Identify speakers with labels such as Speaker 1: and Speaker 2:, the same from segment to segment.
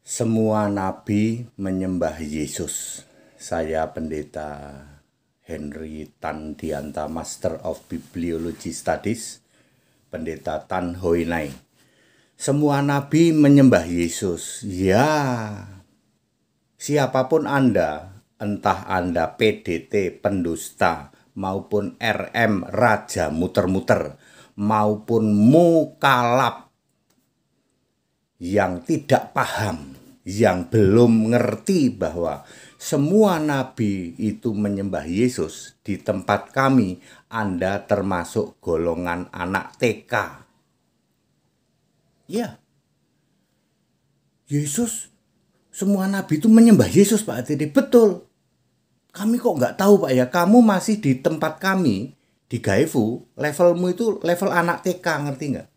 Speaker 1: Semua nabi menyembah Yesus. Saya Pendeta Henry Tandianta, Master of Bibliology Studies, Pendeta Tan Hoi Nai. Semua nabi menyembah Yesus. Ya, siapapun Anda, entah Anda PDT, pendusta, maupun RM, raja muter-muter, maupun mukalab yang tidak paham, yang belum ngerti bahwa semua nabi itu menyembah Yesus, di tempat kami Anda termasuk golongan anak TK. Ya, Yesus, semua nabi itu menyembah Yesus, Pak Tede. Betul. Kami kok nggak tahu, Pak ya. Kamu masih di tempat kami, di Gaifu, levelmu itu level anak TK, ngerti nggak?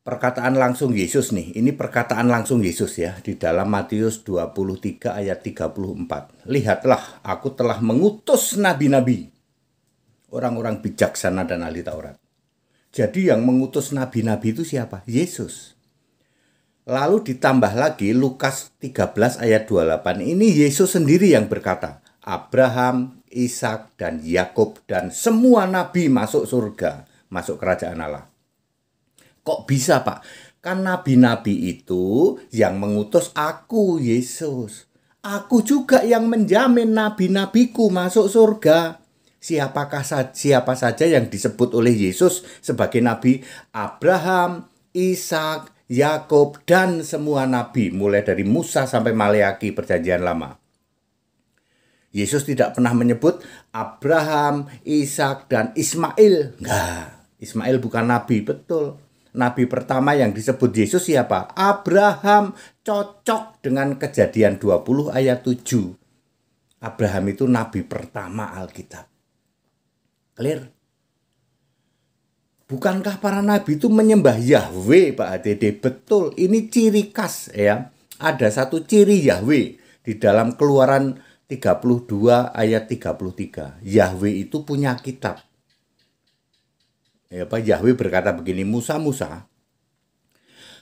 Speaker 1: Perkataan langsung Yesus nih, ini perkataan langsung Yesus ya, di dalam Matius 23 ayat 34. Lihatlah, aku telah mengutus nabi-nabi, orang-orang bijaksana dan ahli Taurat. Jadi yang mengutus nabi-nabi itu siapa? Yesus. Lalu ditambah lagi Lukas 13 ayat 28, ini Yesus sendiri yang berkata, Abraham, Ishak, dan Yakub dan semua nabi masuk surga, masuk kerajaan Allah. Kok bisa, Pak? Kan nabi-nabi itu yang mengutus aku, Yesus. Aku juga yang menjamin nabi-nabiku masuk surga. Siapa saja yang disebut oleh Yesus sebagai nabi? Abraham, Ishak, Yakub, dan semua nabi, mulai dari Musa sampai Maleaki perjanjian lama. Yesus tidak pernah menyebut Abraham, Ishak, dan Ismail. Enggak, Ismail bukan nabi, betul. Nabi pertama yang disebut Yesus siapa? Abraham, cocok dengan Kejadian 20 ayat 7. Abraham itu nabi pertama Alkitab. Clear? Bukankah para nabi itu menyembah Yahweh, Pak Adede? Betul, ini ciri khas ya. Ada satu ciri Yahweh di dalam Keluaran 32 ayat 33. Yahweh itu punya kitab. Ya, Pak Yahweh berkata begini, Musa,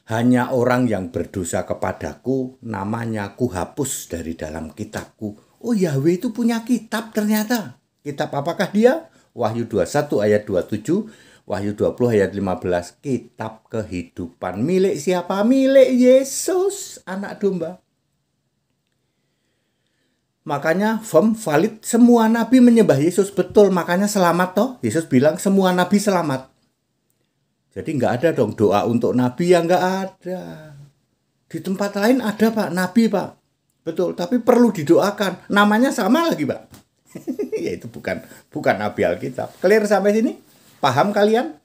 Speaker 1: hanya orang yang berdosa kepadaku, namanya kuhapus dari dalam kitabku. Oh, Yahweh itu punya kitab ternyata. Kitab apakah dia? Wahyu 21 ayat 27, Wahyu 20 ayat 15. Kitab kehidupan. Milik siapa? Milik Yesus, anak domba. Makanya valid, semua nabi menyembah Yesus. Betul, makanya selamat toh. Yesus bilang semua nabi selamat. Jadi nggak ada dong doa untuk nabi, yang nggak ada. Di tempat lain ada, Pak, nabi, Pak. Betul, tapi perlu didoakan. Namanya sama lagi, Pak. Ya itu bukan nabi Alkitab. Clear sampai sini? Paham kalian?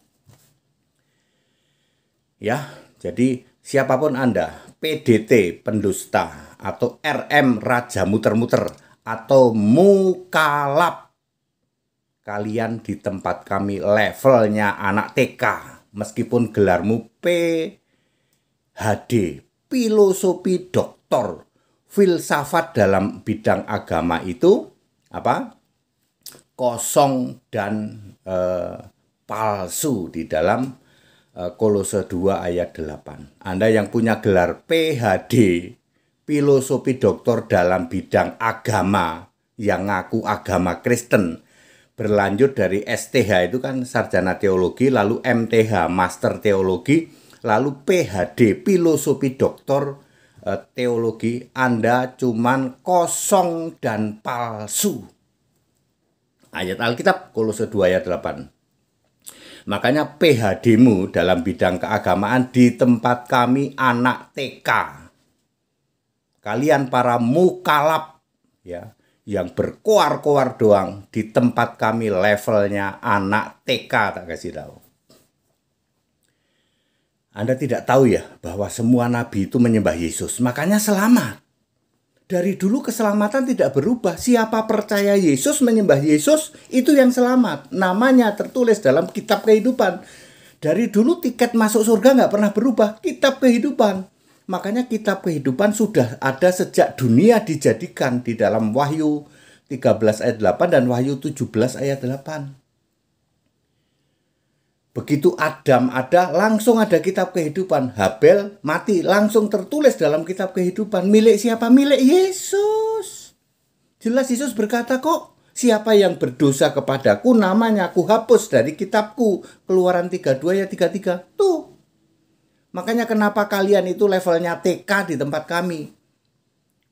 Speaker 1: Ya, jadi siapapun Anda, PDT, pendusta, atau RM, raja muter-muter, atau mukalab, kalian di tempat kami levelnya anak TK, meskipun gelarmu PhD, filosofi doktor, filsafat dalam bidang agama itu apa? Kosong dan palsu di dalam Kolose 2 ayat 8. Anda yang punya gelar PhD, filosofi doktor dalam bidang agama, yang ngaku agama Kristen, berlanjut dari STH itu kan sarjana teologi, lalu MTH, master teologi, lalu PhD, filosofi doktor teologi, Anda cuman kosong dan palsu. Ayat Alkitab Kolose 2 ayat 8. Makanya PhD-mu dalam bidang keagamaan di tempat kami anak TK. Kalian para mukalab ya, yang berkoar-koar doang, di tempat kami levelnya anak TK, tak kasih tahu. Anda tidak tahu ya bahwa semua nabi itu menyembah Yesus, makanya selamat. Dari dulu keselamatan tidak berubah. Siapa percaya Yesus, menyembah Yesus, itu yang selamat. Namanya tertulis dalam kitab kehidupan. Dari dulu tiket masuk surga nggak pernah berubah. Kitab kehidupan. Makanya kitab kehidupan sudah ada sejak dunia dijadikan, di dalam Wahyu 13 ayat 8 dan Wahyu 17 ayat 8. Begitu Adam ada, langsung ada kitab kehidupan. Habel mati, langsung tertulis dalam kitab kehidupan. Milik siapa? Milik Yesus. Jelas Yesus berkata kok, siapa yang berdosa kepadaku, namanya aku hapus dari kitabku. Keluaran 32 ayat 33. Tuh. Makanya kenapa kalian itu levelnya TK di tempat kami.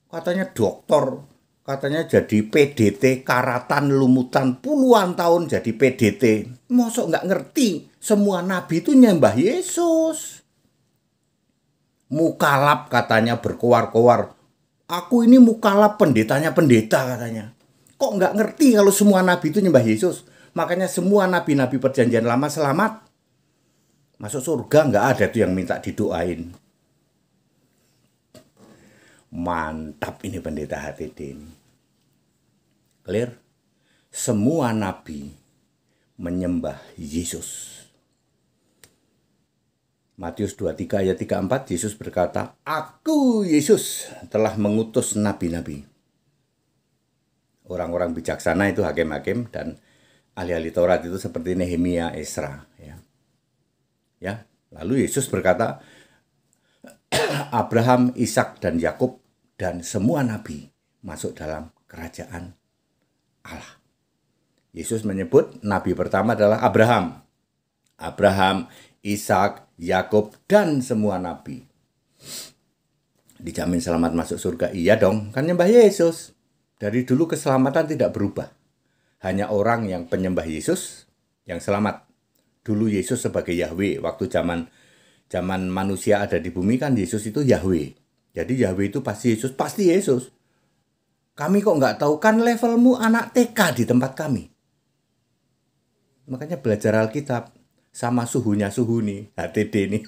Speaker 1: Katanya dokter, katanya jadi PDT, karatan, lumutan, puluhan tahun jadi PDT. Mosok nggak ngerti, semua nabi itu nyembah Yesus. Mukalap katanya berkoar-koar. Aku ini mukalap, pendetanya pendeta katanya. Kok nggak ngerti kalau semua nabi itu nyembah Yesus? Makanya semua nabi-nabi perjanjian lama selamat. Masuk surga nggak ada tuh yang minta didoain. Mantap ini pendeta HTD ini. Clear? Semua nabi menyembah Yesus. Matius 23 ayat 34, Yesus berkata, Aku Yesus telah mengutus nabi-nabi. Orang-orang bijaksana itu hakim-hakim dan ahli-ahli Taurat itu seperti Nehemia, Esra. Ya. Lalu Yesus berkata, Abraham, Ishak, dan Yakub dan semua nabi masuk dalam kerajaan Allah. Yesus menyebut nabi pertama adalah Abraham. Abraham, Ishak, Yakub, dan semua nabi. Dijamin selamat masuk surga? Iya dong, kan nyembah Yesus. Dari dulu keselamatan tidak berubah. Hanya orang yang penyembah Yesus yang selamat. Dulu Yesus sebagai Yahweh, waktu zaman manusia ada di bumi kan Yesus itu Yahweh. Jadi Yahweh itu pasti Yesus. Kami kok nggak tahu, kan levelmu anak TK di tempat kami. Makanya belajar Alkitab sama suhu nih, HTD nih.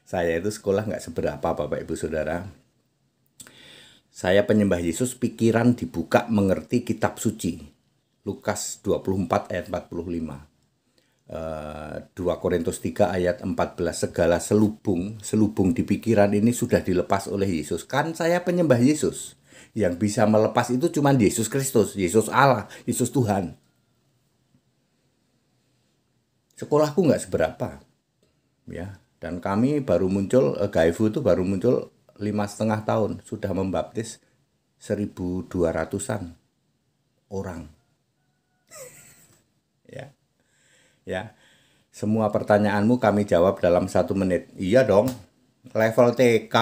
Speaker 1: Saya itu sekolah nggak seberapa Bapak Ibu Saudara. Saya penyembah Yesus, pikiran dibuka mengerti kitab suci. Lukas 24 ayat 45. 2 Korintus 3 ayat 14, segala selubung di pikiran ini sudah dilepas oleh Yesus. Kan saya penyembah Yesus. Yang bisa melepas itu cuma Yesus Kristus, Yesus Allah, Yesus Tuhan. Sekolahku nggak seberapa. Ya, dan kami baru muncul, GAIFU itu baru muncul 5,5 tahun. Sudah membaptis 1.200-an orang. Ya, semua pertanyaanmu kami jawab dalam 1 menit. Iya dong, level TK,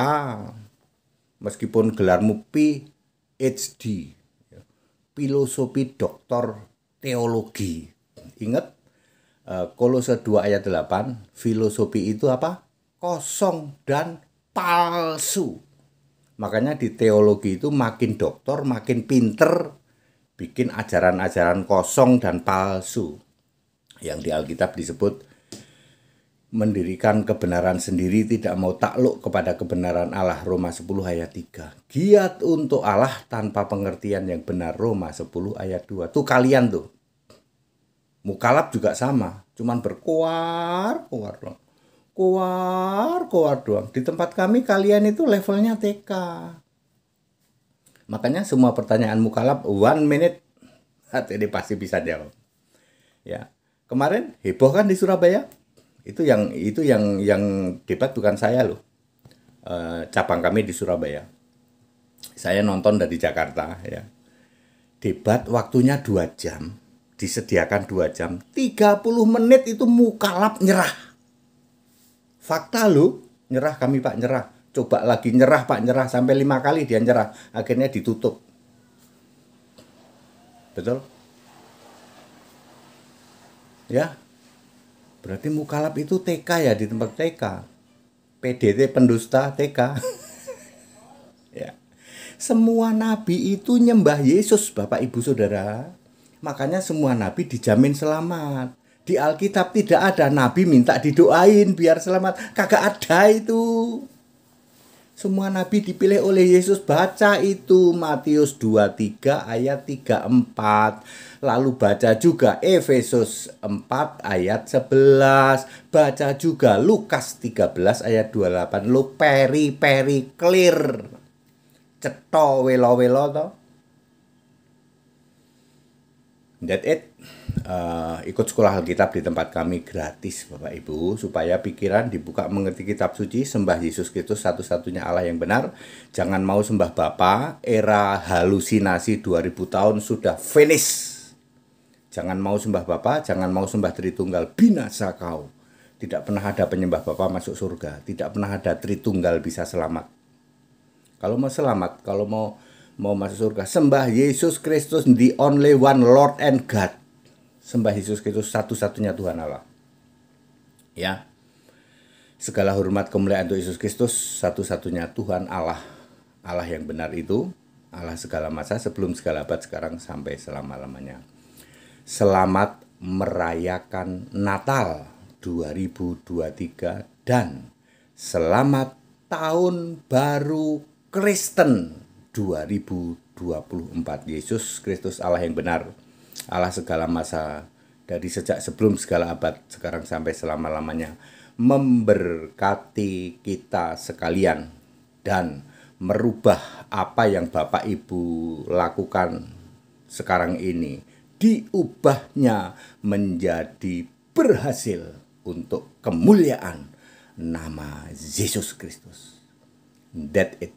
Speaker 1: meskipun gelarmu PhD, filosofi doktor teologi. Ingat, Kolose 2 ayat 8, filosofi itu apa? Kosong dan palsu. Makanya di teologi itu makin doktor, makin pinter, bikin ajaran-ajaran kosong dan palsu. Yang di Alkitab disebut mendirikan kebenaran sendiri, tidak mau takluk kepada kebenaran Allah, Roma 10 ayat 3. Giat untuk Allah tanpa pengertian yang benar, Roma 10 ayat 2. Tuh kalian tuh. Mukalab juga sama, cuman berkoar doang. Koar doang. Di tempat kami kalian itu levelnya TK. Makanya semua pertanyaan mukalab 1 minute, ini pasti bisa jawab. Ya. Kemarin heboh kan di Surabaya? Itu yang debat bukan saya loh. Cabang kami di Surabaya. Saya nonton dari Jakarta ya. Debat waktunya 2 jam. Disediakan 2 jam. 30 menit itu mukalab nyerah. Fakta loh, nyerah kami Pak, nyerah. Coba lagi nyerah Pak, nyerah. Sampai 5 kali dia nyerah. Akhirnya ditutup. Betul? Ya, berarti mukalab itu TK ya, di tempat TK. PDT pendusta TK. Ya. Semua nabi itu nyembah Yesus, Bapak Ibu Saudara. Makanya semua nabi dijamin selamat. Di Alkitab tidak ada nabi minta didoain biar selamat. Kagak ada itu. Semua nabi dipilih oleh Yesus. Baca itu Matius 23 ayat 34. Lalu baca juga Efesus 4 ayat 11. Baca juga Lukas 13 ayat 28. Lu peri clear. Cetha welo-welo to. That it. Ikut sekolah Alkitab di tempat kami gratis Bapak Ibu, supaya pikiran dibuka mengerti kitab suci, sembah Yesus Kristus satu-satunya Allah yang benar. Jangan mau sembah Bapa. Era halusinasi 2000 tahun sudah finish. Jangan mau sembah Bapa, jangan mau sembah Tritunggal, binasa kau. Tidak pernah ada penyembah Bapa masuk surga, tidak pernah ada Tritunggal bisa selamat. Kalau mau selamat, kalau mau masuk surga, sembah Yesus Kristus, the only one Lord and God. Sembah Yesus Kristus satu-satunya Tuhan Allah. Ya. Segala hormat kemuliaan untuk Yesus Kristus, satu-satunya Tuhan Allah. Allah yang benar itu, Allah segala masa, sebelum segala abad, sekarang sampai selama-lamanya. Selamat merayakan Natal 2023 dan selamat Tahun Baru Kristen 2024. Yesus Kristus Allah yang benar, Allah segala masa, dari sejak sebelum segala abad, sekarang sampai selama-lamanya, memberkati kita sekalian dan merubah apa yang Bapak Ibu lakukan sekarang ini, diubahnya menjadi berhasil untuk kemuliaan nama Yesus Kristus. That's it.